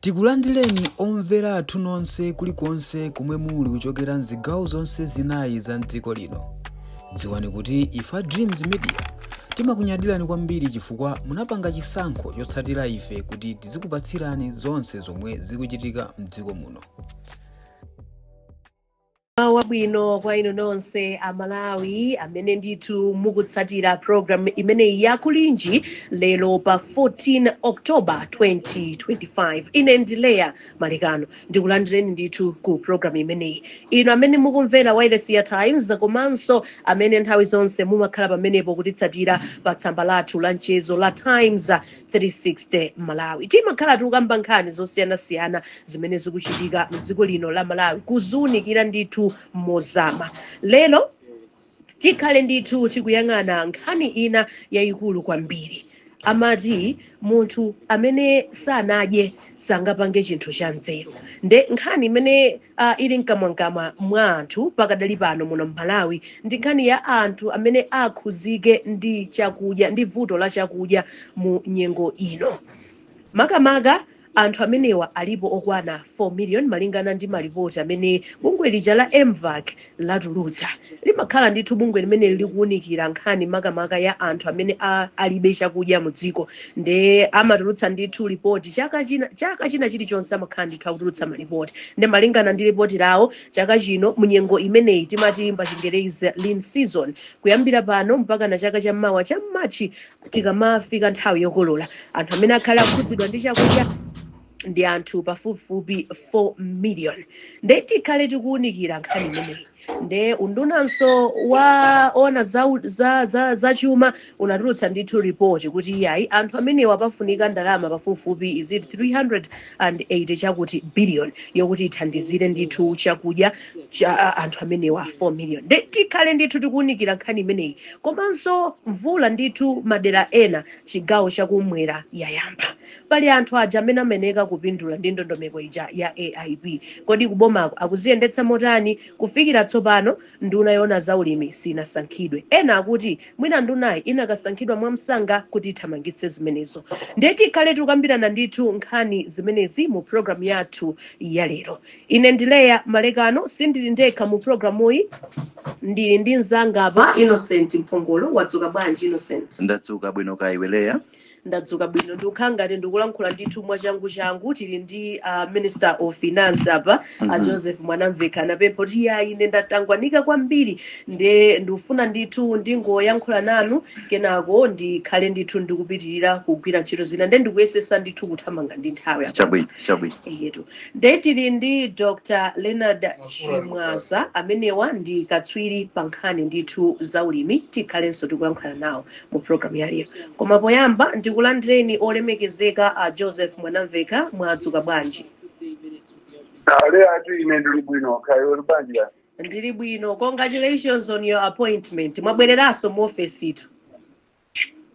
Tikulandireni omvera athu nonse kulikonse kumwe muli kuchokera mzigawo zonse zinayi za mdziko lino. Dziwani kuti ifa Dreams Media timakunyadirani kwambiri chifukwa munapanga chisankho chotsatira ife kuti tizikupatsirani zonse zomwe zikuchitika mdziko muno. Wabwino kwa inu nonse Amalawi amene ndithu mukutsatira program imene yakulinji lero pa 14 October 2025. Ine ndileya Malekano ndikulandireni ndithu ku program imeneyi. Inu amene mukumvera Wireless Times komanso amene nthawi zonse mumakhala pamenepo kutitsatira pa tsamba lathu la mchezo la Times 360 Malawi. Timakhala tukamba nkhani zosiyanasiyana zimene zikuchitika mdziko lino la Malawi kuzunikira ndithu mozama. Lelo tikhale ndithu tikuyang'ana nkhani ina yayikulu kwambiri. Amati munthu amene sanadye sangapange chinthu cha nzeru. Nde nkhani imene ili mkamwa mwa anthu pakadali pano muno Malawi ndi nkhani ya anthu amene akhuzike ndi chakudya ndi vuto la chakudya mu nyengo ino. Makamaka anthu amenewa alipo okwana 4 million malingana ndi malipoti amene bungwe lija la MVAC latulutsa. Limakhala ndithu bungwe limene likuwunikira nkhani makamaka ya anthu amene alibe chakudya mu dziko. Nde amatulutsa ndithu ripoti chaka china chilichonse amakhala ndithu akutulutsa malipoti. Nde malingana ndi ripoti lawo chaka chino munyengo imeneyi timati pa Chingerezi lean season kuyambira pano mpaka na chaka cha mawa cha Machi tikamafika nthawi yokolola anthu amene akhala akhudzidwa ndi chakudya ndi anthu pafupifupi 4 million. Nde tikhale tikuwunikira nkhani imeneyi. Nde undunanso waona za chuma unatulutsa ndithu report kuti yayi anthu amenewa pafunika ndalama pafupifupi is it 380 chakuti billion yokuti ithandizire ndithu chakudya cha anthu amenewa 4 million. Nde tikhale ndithu tikuwunikira nkhani imeneyi. Komanso mvula ndithu madera ena chigawo chakumwera yayamba. Pali anthu aja amene ameneka kupindula ndi ndondomeko ija ya AIP. Kodi kubomako akuziyendetsa motani kufikira tsopano nduna yona zaulimi sinasankhidwe. Ena akuti mwina ndunayi inakasankhidwa mwamsanga kuti ithamangitse zimenezo. Nde tikhale tukambirana ndithu nkhani zimenezi mu program yathu ya lero. Ine ndileya Malekano sindili ndekha mu programuyi ndili ndi mzanga apa Innocent Mphongolo. Wadzuka bwanji Innocent? Ndadzuka bwino kaiwe Leya. Ndadzuka bwino ndikukhangati ndikulankhula ndithu mwachangu tili ndi Minister of Finance apa Joseph Mwanamveka napempho kuti yayi ine ndatangwanika kwambiri nde ndifuna ndithu ndingoyankhula nanu kenako ndikhale ndithu ndikupitirira kugwira ntchito zina nde ndikuyesesa ndithu kuthamanga ndi nthawi Chabwino. Yetu. Nde tili ndi Dr. Leonard Chimwaza amenewa ndi katswiri pa nkhani ndithu zaulimi tikhalenso tikulankhula nawo mu program ya lero. Koma poyamba ndikulandireni olemekezeka Joseph Mwanamveka. Mwadzuka bwanji? Leya ati ine ndili bwino kaiwe bwanji? Ndili bwino. Congratulations on your appointment. Mwabwereranso mu office itu.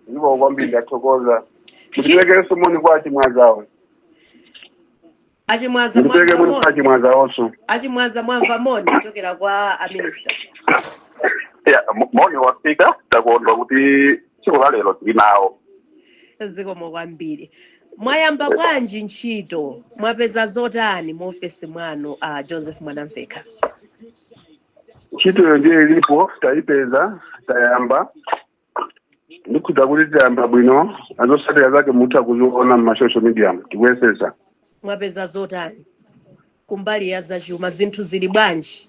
Ndipo kwambiri ndathokoza. Mutilegere somoni kwa Chimwazawo. Achimwaza mwamva moni kuchokera kwa minister. Moni wafika takondwa kuti tsiku la lero tili nawo. Zikomo kwambiri. Mwayamba bwanji ntchito? Mwapeza zotani mu office mwanu Joseph Mwanamveka? Ntchito ndiye ilipo tayipeza tayamba. Ndikuda kuti tayamba bwino azosatira zake mutha kuziona mu social media tikwesesa. Mwapeza zotani? Kumbali ya zachuma zinthu zili bwanji?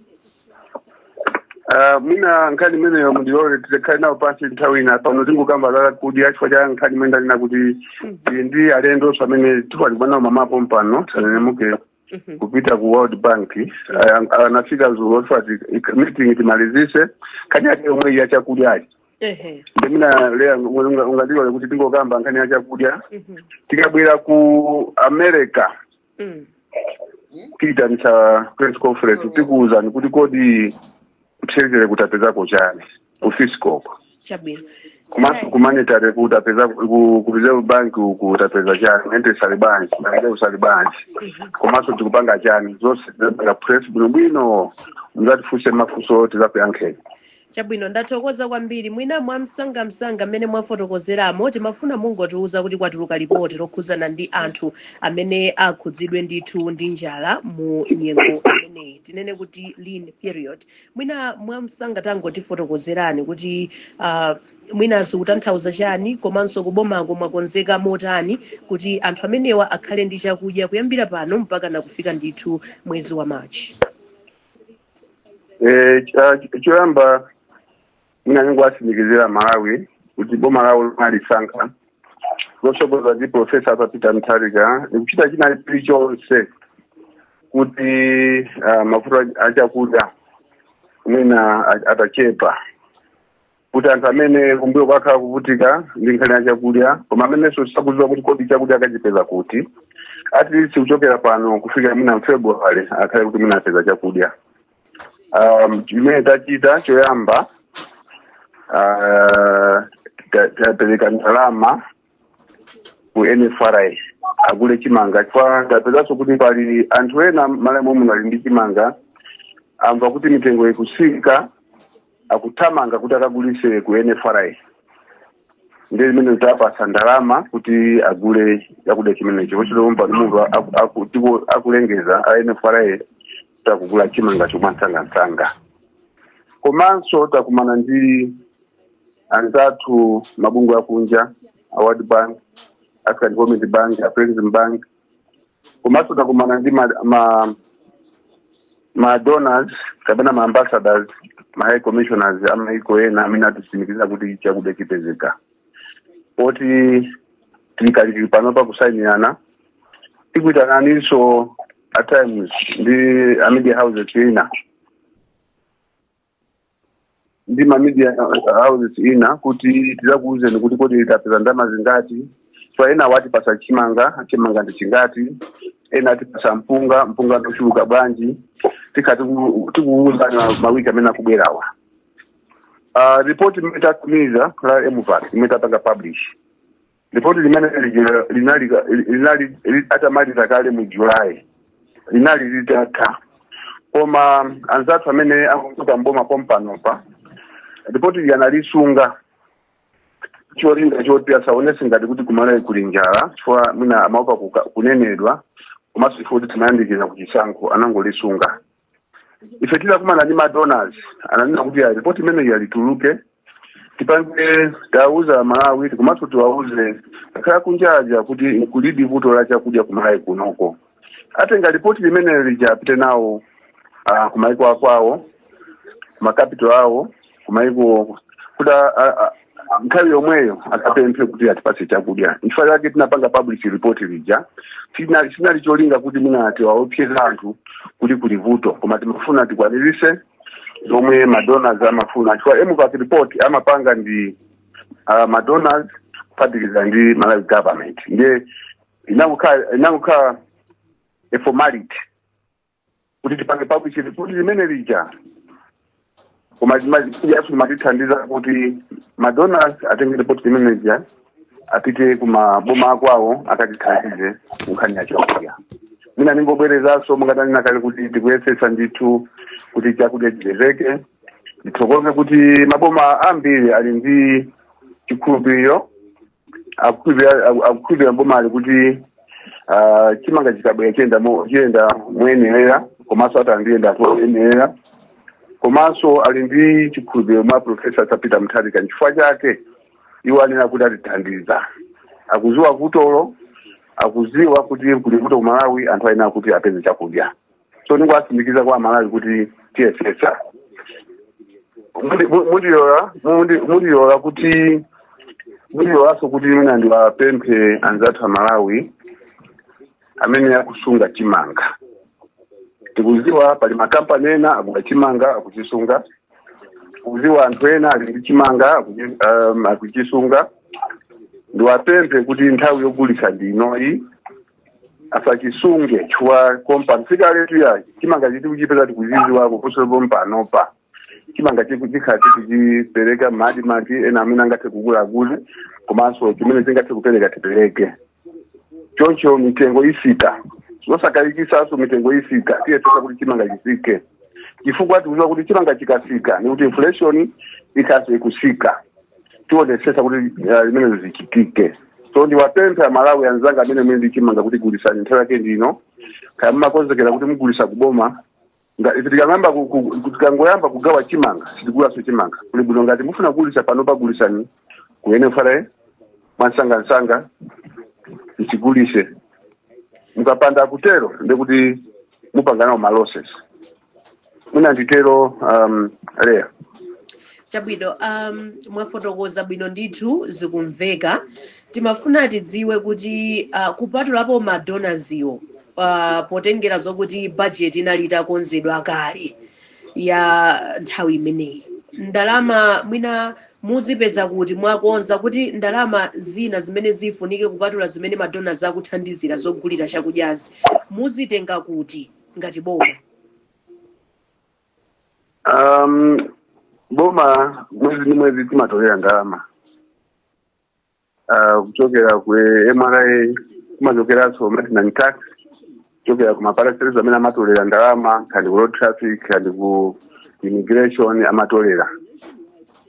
Mina nkhani mene yomudilole tizekhali nawo pansi nthawi ina pano tingukamba za kudya chifukwa cha nkhani mene ndalina kuti ndi alendo amene tikwalimbana mamapo mpano sanenemuke kupita ku World Bank anafika zulo tifati meeting timalizise kani yake yomwe ya chakudya. Mina Leya ungadilole kuti tingokamba nkhani ya chakudya tikabwera ku America kita ncha press conference tikuuzani kuti kodi kuchezere kutapezako chani ufisco chabwino kumanitare kutapeza ku Reserve Bank kutapeza chani ente salibanji ndio salibanji komaso tikupanga chani zose za press bwino ngati fuse mafuso tizape yankhe Chabwino ndathokoza kwambiri mwina mwamsangamsanga mmene mwafotokozeramo timafuna mungotiuza kuti kwatuluka ripoti lokhuzana ndi anthu amene akhudzidwe ndithu ndi njala mu nyengo imeneyi tinene kuti lean period. Mwina mwamsanga tangotifotokozerani kuti mwina zikutanthauza chani komanso kubomako mwakonzeka motani kuti anthu amenewa akhale ndi chakudya kuyambira pano mpaka nakufika ndithu mwezi wa Machi. Choyamba mina ningwasimikizira Malawi kuti boma lawo linalisankha losogoza ndi Profesa Peter Mutharika nikuchita china chilichonse kuti mafuta achakudya mwina atachepa kuti anthu amene kumbuyo kwakhala kuvutika ndi nkhani ya chakudya koma amenenso sakudziwa kuti kodi chakudya akachipeza kuti at least kuchokera pano kufika mwina February akhale kuti mwina apeza chakudya. Chimene tachita choyamba tapereka ndalama ku NFRA agule chimanga kwa tapezanso kuti pali anthu ena malemo muno ali ndi chimanga amva kuti mitengo ikusika akuthamanga kuti akagulise ku NFRA ndiye limene tapasa ndalama kuti agule chakudya chimenecho chilomba munthu akulengeza a NFRA takugula chimanga chomwansangasanga. Komanso takumana ndi anzathu mabungwe akunja a World Bank, African Development Bank, Afrexim Bank. Komanso takumana ndi ma donors kapena ma ambassadors, ma high commissioners amaiko ena amene atisimikiza kuti chakudya chipezeka. Oti tikaliki panopa kusainirana tikuitananinso at times the media houses ina ndi media houses ina kuti tizakuuzeni kuti kodi tapeza ndalama zingati so ena wati pasa chimanga ndi chingati ena tipasa mpunga ndochuluka bwanji tikati tikuuza mawiki amene akubwerawa. Report imetatumiza la MVAC imetapanga publish report limene linali atamaliza kale mu July linali litata koma anzathu amene akutoka mboma pompanopa ripoti yanalisunga cholinga choti asaonese ngati kuti kumalawi kuli njala chifukwa mwina amaopa kunenedwa komanso ifoti timayandikira kuchisankho anangolisunga. Ife tizakumana ndi madonors ananena kuti ripoti imene yalituluke tipange tauza Malawi komanso tiwauze akhala kunjaja kuti kulidi vuto la chakudya kumalawi kunoko. Atenga ripoti limene lijapite nawo kumaiko akwawo kumakapital awo kumaiko kuda nthawi yomweyo akapemphe kuti atipase chakudya. Chifukwa chake tinapanga publish report lija sinali cholinga kuti mwina tiwaopseza anthu kuti kuli vuto koma timafuna tikwanirise zomwe madonors amafuna. Chifukwa MVAC report amapanga ndi madonors kuphatikiza ndi Malawi government ndiye inakukhala a formality kuti tipange publish report limene lija koma matithandiza kuti madonors atenge report limene lija apite kumaboma akwawo akatithandize nkhani ya chakudya. Mina ningobwerezanso mungatanena kale kuti tikuyesesa ndithu kuti chakudya chipezeke. Ndithokoze kuti maboma ambiri ali ndi chikhulupiriro akukhulupirira mboma ali kuti chimanga chikabwera chiyenda mwenera komanso atandiyenda mwenera komanso ali ndi chikhulupiriro mwa Profesa Peter Mutharika. Chifukwa chake iwo anena kuti atithandiza akuziwa vutolo akuziwa kuti kuli vuto kumalawi anthu ayenera kuti apeze chakudya. So ningwasimikiza kwa Malawi kuti tiyesesa muliyola kuti muliyolanso kuti mina ndiwapemphe anzathu a Malawi amene akusunga chimanga. Tikuziwa pali makampani ena akugula chimanga akuchisunga. Tikuziwa anthu ena ali ndi chimanga akuchisunga. Ndiwapemphe kuti nthawi yogulisa ndinoyi asachisunge chifukwa company sikaletu ya chimanga chiti kuchipeza tikuziziwa kuposepo mpanopa chimanga chikuchikhati kuchipereka mati ena amene angathe kugula agule komanso chimene chingathe kupereka tipereke. Choncho mitengo isika zosakalikisaso mitengo isika tiyesesa kuti chimanga chisike chifukwa tikuziwa kuti chimanga chikasika ni kuti inflation ikase kusika tionesesa kuti imene zichitike. So ndiwapempha Malawi anzanga amene mene chimanga kuti gulisani nthawi yake ndino kama makonzekera kuti mugulisa kuboma ife tikangoyamba kugawa chimanga sitigulaso chimanga kuli bwino ngati mufuna kugulisa pano pagulisani kuyene fale mwansanga mchigulise mukapanda kutero ndekuti mupangana ma losses muna nditero Lea Chabwino mwafotokoza bwino ndithu zikumveka timafuna tidziwe kuti kupatulapo ma donors yo potengera zokuti budget inali itakonzedwa kale ya nthawi imeneyi ndalama mwina muzipeza kuti mwakonza kuti ndalama zina zimene zifunike kupatula zimene ma donors akuthandizira zogulira chakudyazi muzitenga kuti ngati boma? Boma mwezi timatolera ndalama kuchokera ku MRA kumachokeraso maintenance tax kuchokera ku maparacels amene amatolera ndalama kandi ku road traffic kandi ku immigration amatolera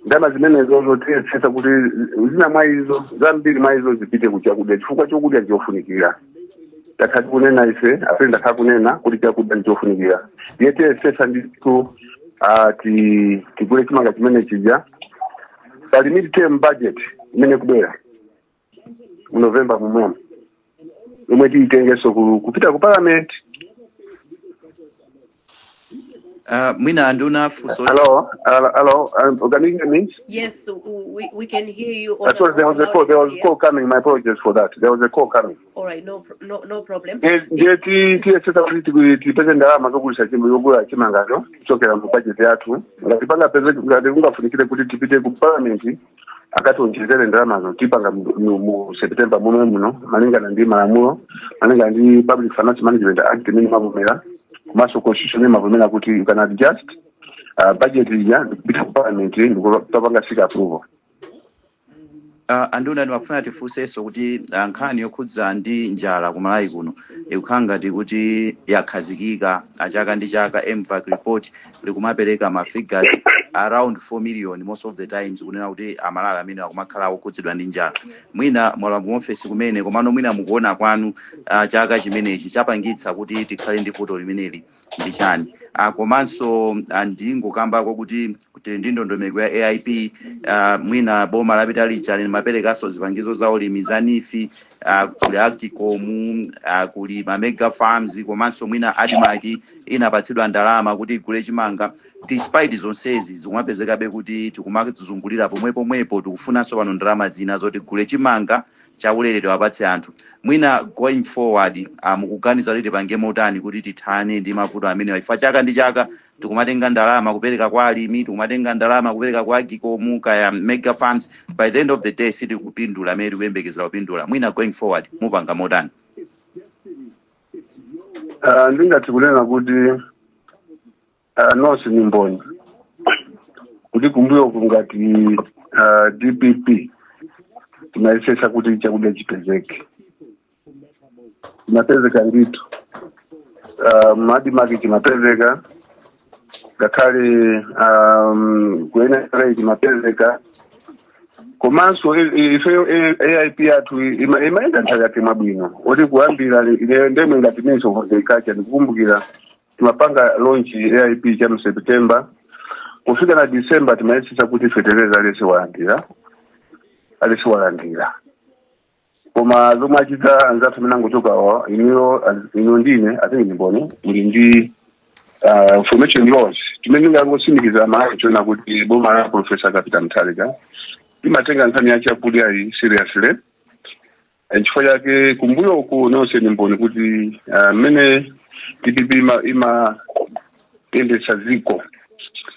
ndalama zimenezo zotiyesesa kuti zina mwa izo zambiri mwa izo zipite ku chakudya chifukwa chakudya chofunikira takati kunena ife apenda kakunena kuti chakudya chofunikira yetiyesesa nditu tikule chimanga chimene chija pali mid-term budget imene kubwera mu November mumwemo imwe tiitengeso kupita ku parliament. Mwina anduna fuso. Hello, can you hear me? Yes, we can hear you. Sorry, there was a call coming. My apologies for that. There was a call coming. All right, no problem. Sasa tipeze ndalama zogulisa chimanga chimangacho kuchokera mu budget yathu ngatipanga peze ngati ungafunikire kuti tipite ku parliament akatonjezere ndalamazo tipanga mu September muno malingana ndi malamulo malingana ndi Public Finance Management Act imene mavumera komanso constitution mavumera kuti you can adjust budget ya kupita ku parliament ndikupanga sika approval. Anduna ndimafuna tifunseso kuti nkhani yokhudza ndi njala ku Malawi kuno ikukhangati kuti yakhazikika chaka ndi chaka. MVAC report likumapereka ma figures around 4 million most of the times kunena kuti Amalawi amene akumakhala akukhudzidwa ndi njala. Mwina mwalambo office kumene komano mwina mukuona kwanu chaka chimenechi chapangitsa kuti tikhale ndi vuto limeneli ndi chani? Komanso ndingokamba kuti ndi ndondomeko ya AIP mwina boma lapita lichali maperekaso zipangizo zawo limizanifi kuli Agcom kuli mega farms komanso mwina Admark inapatsidwa ndalama kuti igule chimanga. Despite zonsezi zikumapezekabe kuti tikumazungulira pomwepo tikufunanso pano ndalama zina zoti gule chimanga chauleredwe apatse anthu. Mwina going forward mukuganiza kuti tipange motani kuti tithane ndi mavuto amene ifa chaka ndi chaka tikumatenga ndalama kupereka kwa alimi tikumatenga ndalama kupereka kwa Agcom kaya mega farms by the end of the day siti kupindula amene tikuyembekezera kupindula. Mwina going forward mupanga motani? Ndingati kunena kuti nonse ni mboni kuti kumbuyo kungati DPP tunaisesa kuti chakudya chipezeke chimapezeka nditu Admark chimapezeka ngakhale kuena chimapezeka komanso ife AIP yathu imaenda nthawi yake mabwino oti kuyambira ndemwe ngati Ministry of Agriculture ndikukumbukira timapanga launch AIP cha September kufika na December timayesesa kuti fertilizer alesi walandira koma zomwe achita anzathu menango choka ino ndine atingi ndimboni ili ndi information laws timene ngangosimikiza Malawi chona kuti boma la Professor Captain Mutharika imatenga nkhani ya chakudya iyi seriously chifukwa chake kumbuyo uku nonse ndimboni kuti mene TPP ima tendesa ziko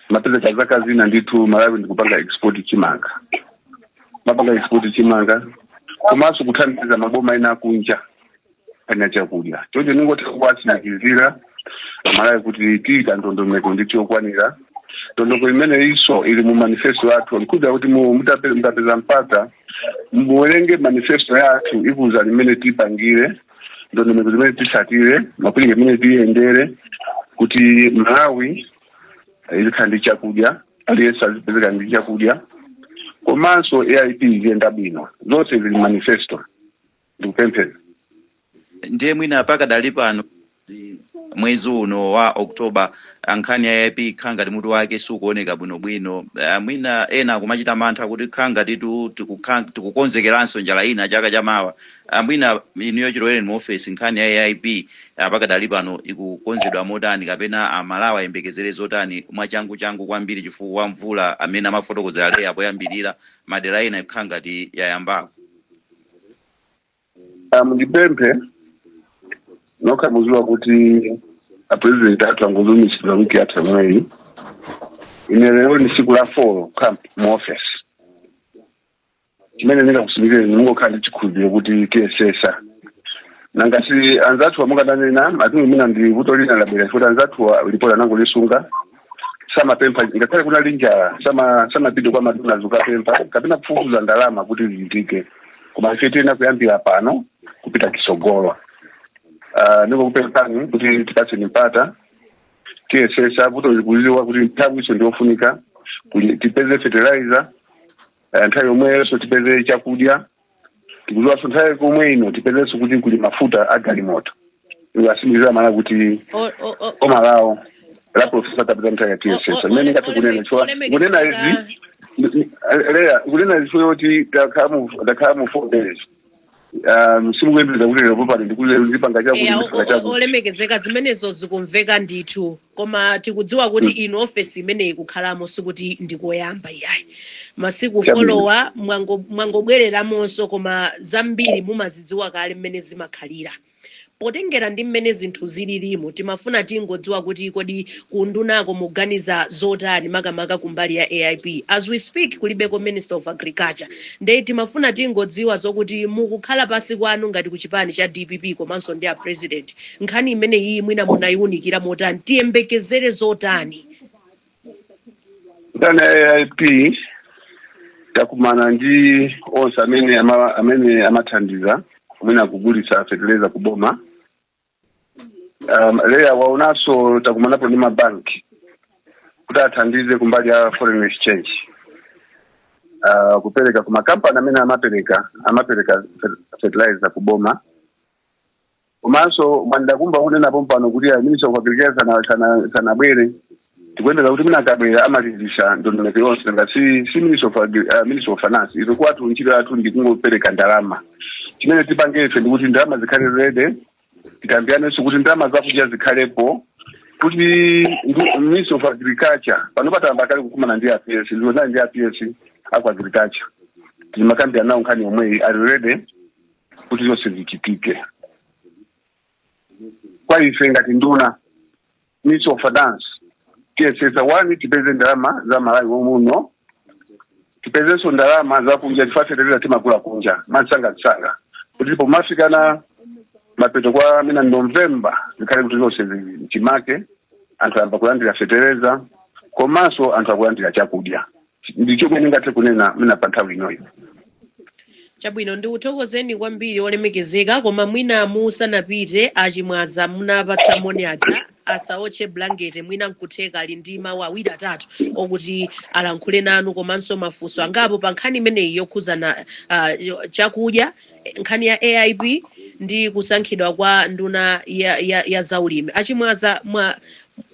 mapezeka zaka zina nditu Malawi ndikupanga export chimanga mapanga export chimanga komanso kuthandiza maboma ina kunja ana chakudya chonde ningoti kwasimikizira Malawi kuti tika ndondomeko ndichokwanira ndondomeko imene iso ili mu manifesto yathu nkuda kuti mutapeza mpata muwerenge manifesto yathu ikuza limene tipangire ndondomeko zimene tisatire makulinga imene tiyendere kuti Malawi izikhala ndi chakudya aliyense azipezeka ndi chakudya komanso AIP iziyenda bwino zonse zili manifesto ndikupemphera. Ndiye mwina pakadali pano mwezi uno wa Oktoba nkhani ya AIP khanga ndi mutu wake sukuoneka bwinobwino, mwina ena kumachita mantha kuti khanga tikukonzekeranso njala ina chaka chamawa, mwina inuyo Chilowere mu office nkhani ya AIP pakadali pano ikukonzedwa motani kapena amalawa ayembekezere zotani mwachangu kwambiri chifukwa mvula amene amafotokozera leya poyambirira madera ena khanga yayambako. Mundipemphe nokha muziwa kuti president athu angozumisa wiki yathu mweyi ine lero ni siku la 4 camp mu office chimene ndingakusimikire ngokhala chikhulupiriro kuti TSS nangasi anzathu amukadanena atingi mina ndi kutolina labera kuti anzathu report nango lisunga sama pempa ngakhale kuna linja sama pido kwa maduna zuka pempa kapena kufufuza ndalama kuti zitike koma ife tena kuyambira pano kupita kisogolo. Niko kupempani kuti tikatse nipata TSS avuto kuliwa kuti nthawi iso ndiofunika tipeze fertilizer nthawi yomwe so tipeze chakudya tikuziwa so nthawi komwe ino tipezenso kuti kuli mafuta agalimoto ingasimiriza mana kuti omalawo la profesa tapita nthawi ya TSS mene ngati kunena chwa kunena izi leya kunena izi yoti dakhamu 4 days simukuyembeza kuti lero popani ndikuzipanga chakuti olemekezeka zimenezo zikumveka ndithu koma tikudziwa kuti ino office imene ikukhalamo sikuti ndikoyamba iyayi masiku follower mwangobwereramonso koma zambiri mumazidziwa kale mmene zimakhalira potengera ndi mmene zinthu zililimo timafuna tingodziwa kuti kodi kundunako muganiza zotani makamaka kumbali ya AIP. As we speak kulibeko Minister of Agriculture nde timafuna tingodziwa zokuti mukukhala pasi kwanu ngati kuchipani cha DPP komanso ndi a president nkhani imene iyi mwina munayiunikira motani tiyembekezere zotani. Ndana AIP takumana ndi onse amene amathandiza kumene akugulitsa fertilizer kuboma. Leya waonaso takumanapo ndi mabanki kuti athandize kumbali ya foreign exchange kupereka kuma kampani amene amapereka fertilizer kuboma. Komanso mwandakumba kunena pompano kuti ya Minister of Agriculture sana bwere tikuendeza kuti mina akabwera amalizisa ndondomeko yonse ngati si Minister of Finance itokuwatu nchito yathu ndikungopereka ndalama chimene tipangefe ndikuti ndalama zikhale ready tikambianeso kuti ndalama zakudya zikhalepo kuti Minister of Agriculture panopatamba kale kukumana ndi APS ndiona ndi APS aku agriculture timakambia nawo nkhani yomwe ari ready kuti zonse zichitike kwa ife ngati nduna Minister of Finance TSS wani tipeze ndalama za Malawi muno tipezeso ndalama za kunja tifatereza timakula kunja mansanga kuti pomafikana mapeto kwa mina November zikale kuti zonse chimake anthu amba kulandira fertilizer komanso anthu akulandira chakudya ndicho kwene ngate kunena mina pa nthawi inoyo. Chabwino ndi uthokozeni kwambiri olemekezeka koma mwina musanapite achimwaza munapatsa moni aja asaoche blanket mwina nkutheka ali ndi mawu awiri atatu okuti alankhule nanu komanso mafunso angapo pa nkhani imeneyi yokhuzana chakudya nkhani ya AIP ndi kusankhidwa kwa nduna ya zaulimi. Achimwaza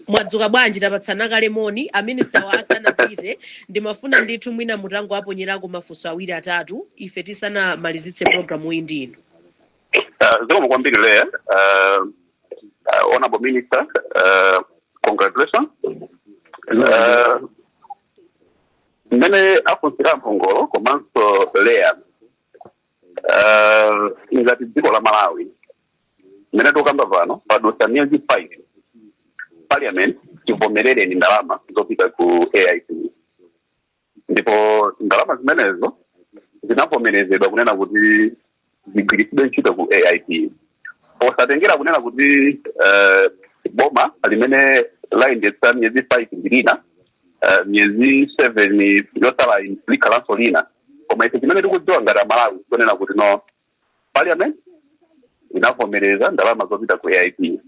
mwadzuka bwanji tapatsana kale moni a minister wa asanapite ndimafuna ndithu mwina mutango aponyerako mafunso awiri atatu ife tisana malizitse program iyi ndino. Zikomo kwambiri leya honorable minister congratulations mmene afuntsira mphongolo komanso leya ngati dziko la Malawi mmene tikukamba pano padusa miyezi 5 parliament chivomerere ni ndalama zopita ku AIP ndipo ndalama zimenezo zinavomerezedwa kunena kuti zigwiritsidwe ntchito ku AIP osatengera kunena kuti boma limene layendetsa miyezi 5 ndilina miyezi 7 yosala likhalanso lina koma ife chimene tikudziwa ngati Malawi kunena kuti no parliament inavomereza ndalama zopita ku AIP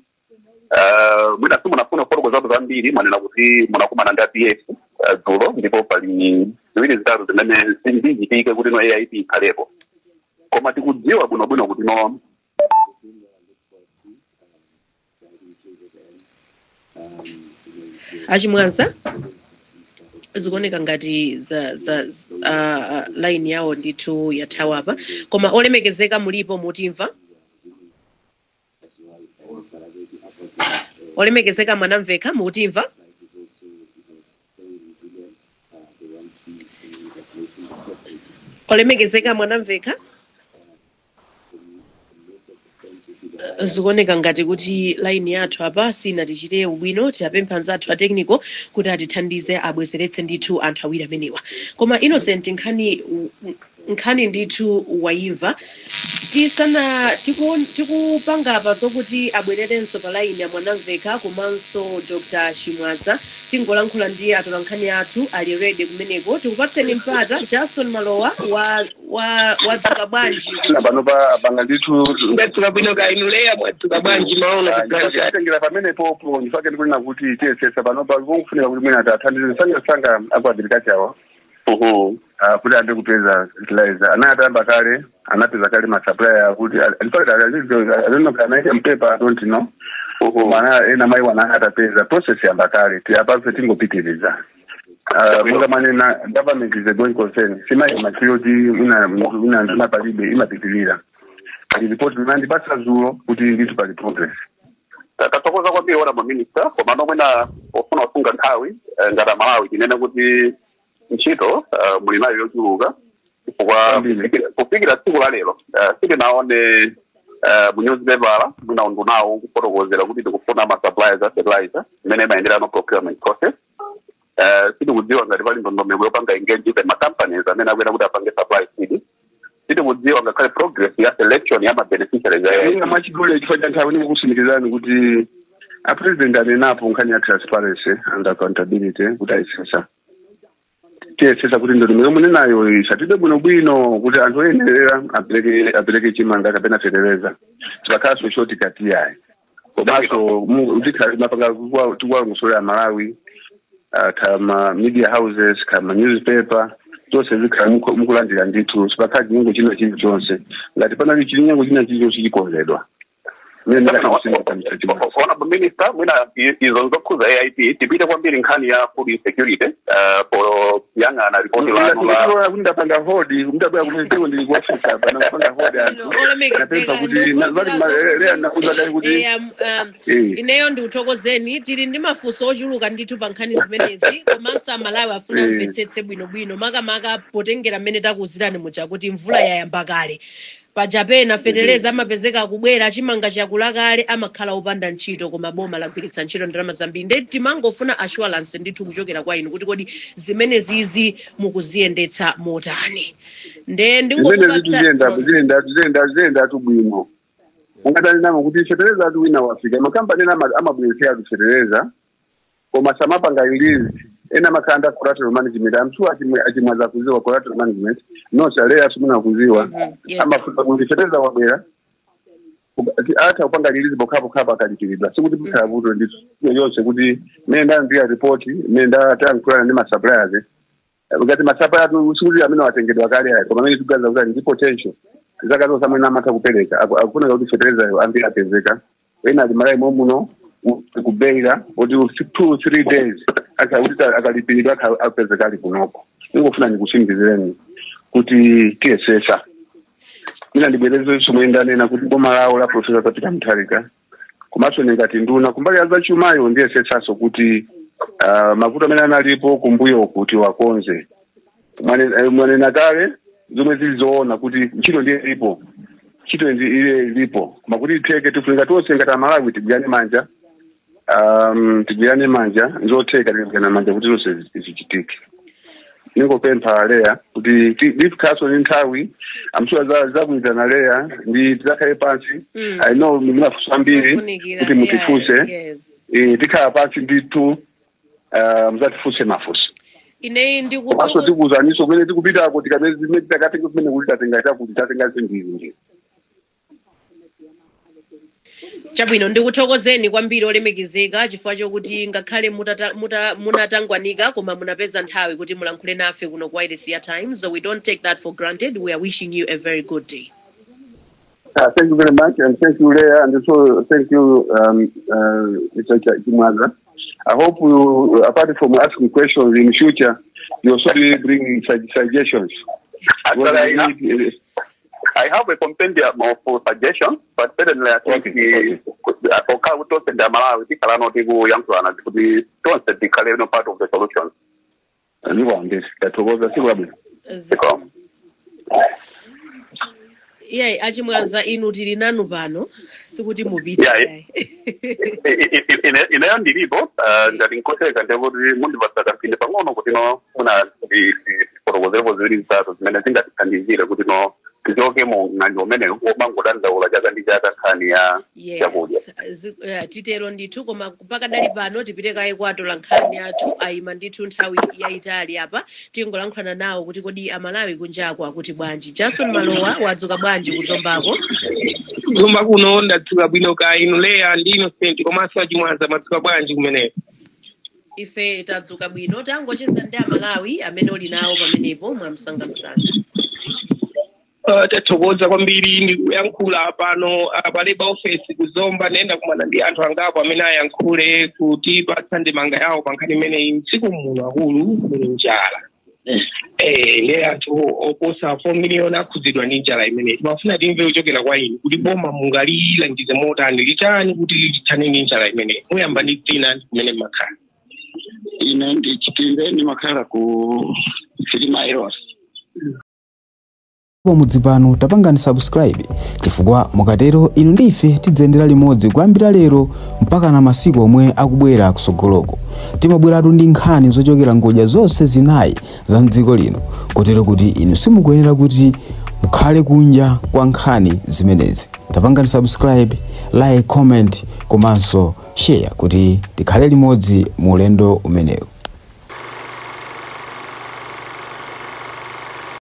mwina simunafuna kufotokoza zatu zambiri mwanena kuti munakumana ndi APS dzulo ndipo pali ziwiri zitatu zimene zindichitike kuti no AIP ikhalepo koma tikudziwa bwinobwino kuti no Achimwanza zikuoneka ngati line yawo ndithu yathawa apa koma olemekezeka mulipo mutimva olemekezeka mwanamveka mutimva olemekezeka mwanamveka zikuoneka ngati kuti line yathu apa sina tichite ubwino tipempha anzathu a technical kuti atithandize abwezeretse ndithu anthu awiri amenewa koma Innocent nkhani ndithu waimva tisana tikupanga apa zokuti abwererenso pa line ya mwanamveka komanso Dr. Chimwaza tingolankhula ndi atolankhani athu ali ready kumeneko tikupatseni mpata Jason Malowa wadzuka bwanji pano pa banga ndithu ndatuka bwino kainuleya mwadzuka bwanji maona kuganja atengera pamene popo ndifake ndikunena kuti tiyesesa pano pa kungofunika kuti mwina atathandize sanga agriculture awo kuti ande kupeza fertilizer anatamba kale anapeza kale masupplier kuti alipaka mpepa don't know mana ena mai wana atapeza process yamba kale tiapafe tingopitiriza munga manena government is a going concern sima machioti una ndima palibe imapitirira report nandi basa zulo kuti nditu pali progress tatokoza kwambiri ona minister koma nomwena ofuna kusunga nthawi ngati Malawi tinene kuti ntchito muli nayo yochuluka kufikira tsiku la lero sitinaone mu newspaper mwina undunawo kufotokozera kuti tikufuna ma-suppliers a fertilizer imene imayendera no procurement process sitikudziwa ngati pali ndondomeko yopanga engage with ma-companies amene akwera kuti apange supply seed sitikudziwa ngakhale progress ya selection ya ma-beneficiaries inga machidule chifukwa nthawi ndikukusimikizani kuti a president anenapo nkhani ya transparency and accountability kuti ayisesa tiyesesa kuti ndondomeko munenayo isatide bwinobwino kuti anthu oyenerera apereke chimanga kapena fertilizer tipakhaso choti kati yayi komanso mapanga tikuwalongosolera Malawi kama media houses kama newspaper zonse zikhala mukulandira ndithu tipakhazi nyengo china chilichonse ngati panali chilinyengo china chilichonse chikonzedwa ona minister mwina izo nzokhuza AIP tipite kwambiri nkhani ya food insecurity yang'ana ripoti lanu la ndapanga hodi mtabaya kumezeko ndilikuwafika bana kupanga hodi anthu napeza kuti nakuza kuti ineyo ndi uthokozeni tili ndi mafunso ochuluka ndithu pa nkhani zimenezi komanso Malawi afuna mvetsetse bwinobwino makamaka potengera mmene takuzirani muja kuti mvula yayamba kale pajapena fertilizer amapezeka kubwera chimanga chakula kale amakhala opanda ntchito koma boma lagwiritsa ntchito ndalama zambiri ndi timangofuna assurance ndithu kuchokera kwa inu kuti kodi zimene zizi mukuziyendetsa motani ndingokupatsa ziyenda tubwino ungatani namo kuti fertilizer atu wina wafika makampani amabweresera fertilizer koma samapanga release ena makanda collateral management amtu achimwaza kuziwa collateral management no sale asumuna kuziwa amafuta kundifeteza wabera ata upanga release bokapo kapa akalipiridwa sikuti bika vuto ndizo yonse kuti nenda ndia report nenda tankula ndi suppliers ngati suppliers sikuti amene watengedwa kale ayi koma mimi tugaza kuti ndi potential zakazo samwe namata kupereka akufuna kuti fertilizer ambira apezeka ena Malawi muno kubeira oti 2-3 days akalipiridwa apezekali kunoko ngofuna ndikusimikizireni kuti tiyesesa mina ndibwerezo isomwenda nena kuti boma lawo la Professor Peter Mutharika komanso ngati nduna kumbali za chumayo ndiyesesaso kuti mavuto amene analipo kumbuyo kuti wakonze mwanena kale zomwe zilizoona kuti ntchito ndiye ilipo ntchito ile ilipo makuti itheke tifunga tonse ngati Malawi tigwirane manja tigwirane manja nzotheka tigwirane manja kuti zonse zichitike ningopempha leya kuti ndiphaso ni nthawi amsura zakuizana leya ndi zakhale pansi I know munafusa mbiri kuti mutifuse tikhala pansi nditu mzatifuse mafuso ine ndikubaso tikuzaniso kumene tikupita kuti kamezi zimene takatenga kumene kuti tatenga chakuti tatenga zinthu Chabwino ndikuthokozeni kwambiri olemekezeka chifukwa chokuti ngakhale munatangwanika koma munapeza nthawi kuti mulankhule nafe kuno kwa Idea Times. So we don't take that for granted. We are wishing you a very good day. Thank you very much, and thank you, Leah, and also thank you, Mr. Kimwaga. I hope you, apart from asking questions in future, you also bring suggestions. Actually, I have a compendium of suggestions, but certainly I think the part of the solution. And you want this, that was the problem. Yeah, achimwaza inu tili nanu pano sikuti mupita. Ine ndilipo ndatinkotheka ndekuti mundivasaka mpinde pang'ono kuti no muna ndiporokozerepo ziwiri zitatu zimene zingatithandizire kuti no tichoke mu ng'anjo umene umangodandaula chaka ndi chaka nkhani ya chakudya. Titero ndithu koma pakadali pano tipite kaye kwatola nkhani yathu ayima ndithu nthawi yayitali apa tingolankhulana nawo kuti kodi Amalawi kunjako akuti bwanji. Jason Malowa wadzuka bwanji kuzombako? Zomba kuno ndadzuka bwino ka inu Leah ndi Innocent komanso achimwaza madzuka bwanji kumeneko. Ife tadzuka bwino tangocheza ndi Amalawi amene uli nawo pamenepo mwamsangamsanga. Tathokoza kwambiri ndikuyankhula pano pa Labour Office kuzomba nenda kumana ndi anthu angapo amene ayankhule kuti patsande manga yawo pankhani imeneyi mtsiku muno akulu muli njala. Le anthu oposa 4 million akhudzidwa ndi njala imeneyi. Timafuna timve kuchokera kwa inu kuti boma mungalilangize motani lichani kuti lithane ndi njala imeneyi. Muyamba ndi dzina kumene makhala. Ine ndichitire ni makhala ku Silimairos. Mudzi pano tapangani subscribe chifukwa mukatero inu ndife tidzendera limodzi kuyambira lero mpaka na masiku omwe akubwera kusogoloko. Timabweratu ndi nkhani zochokera ngodya zonse zinayi za mdziko lino kotero kuti inu simukuyenera kuti mukhale kunja kwa nkhani zimenezi. Tapangani subscribe, like, comment komanso share kuti tikhale limodzi mu ulendo umenewu.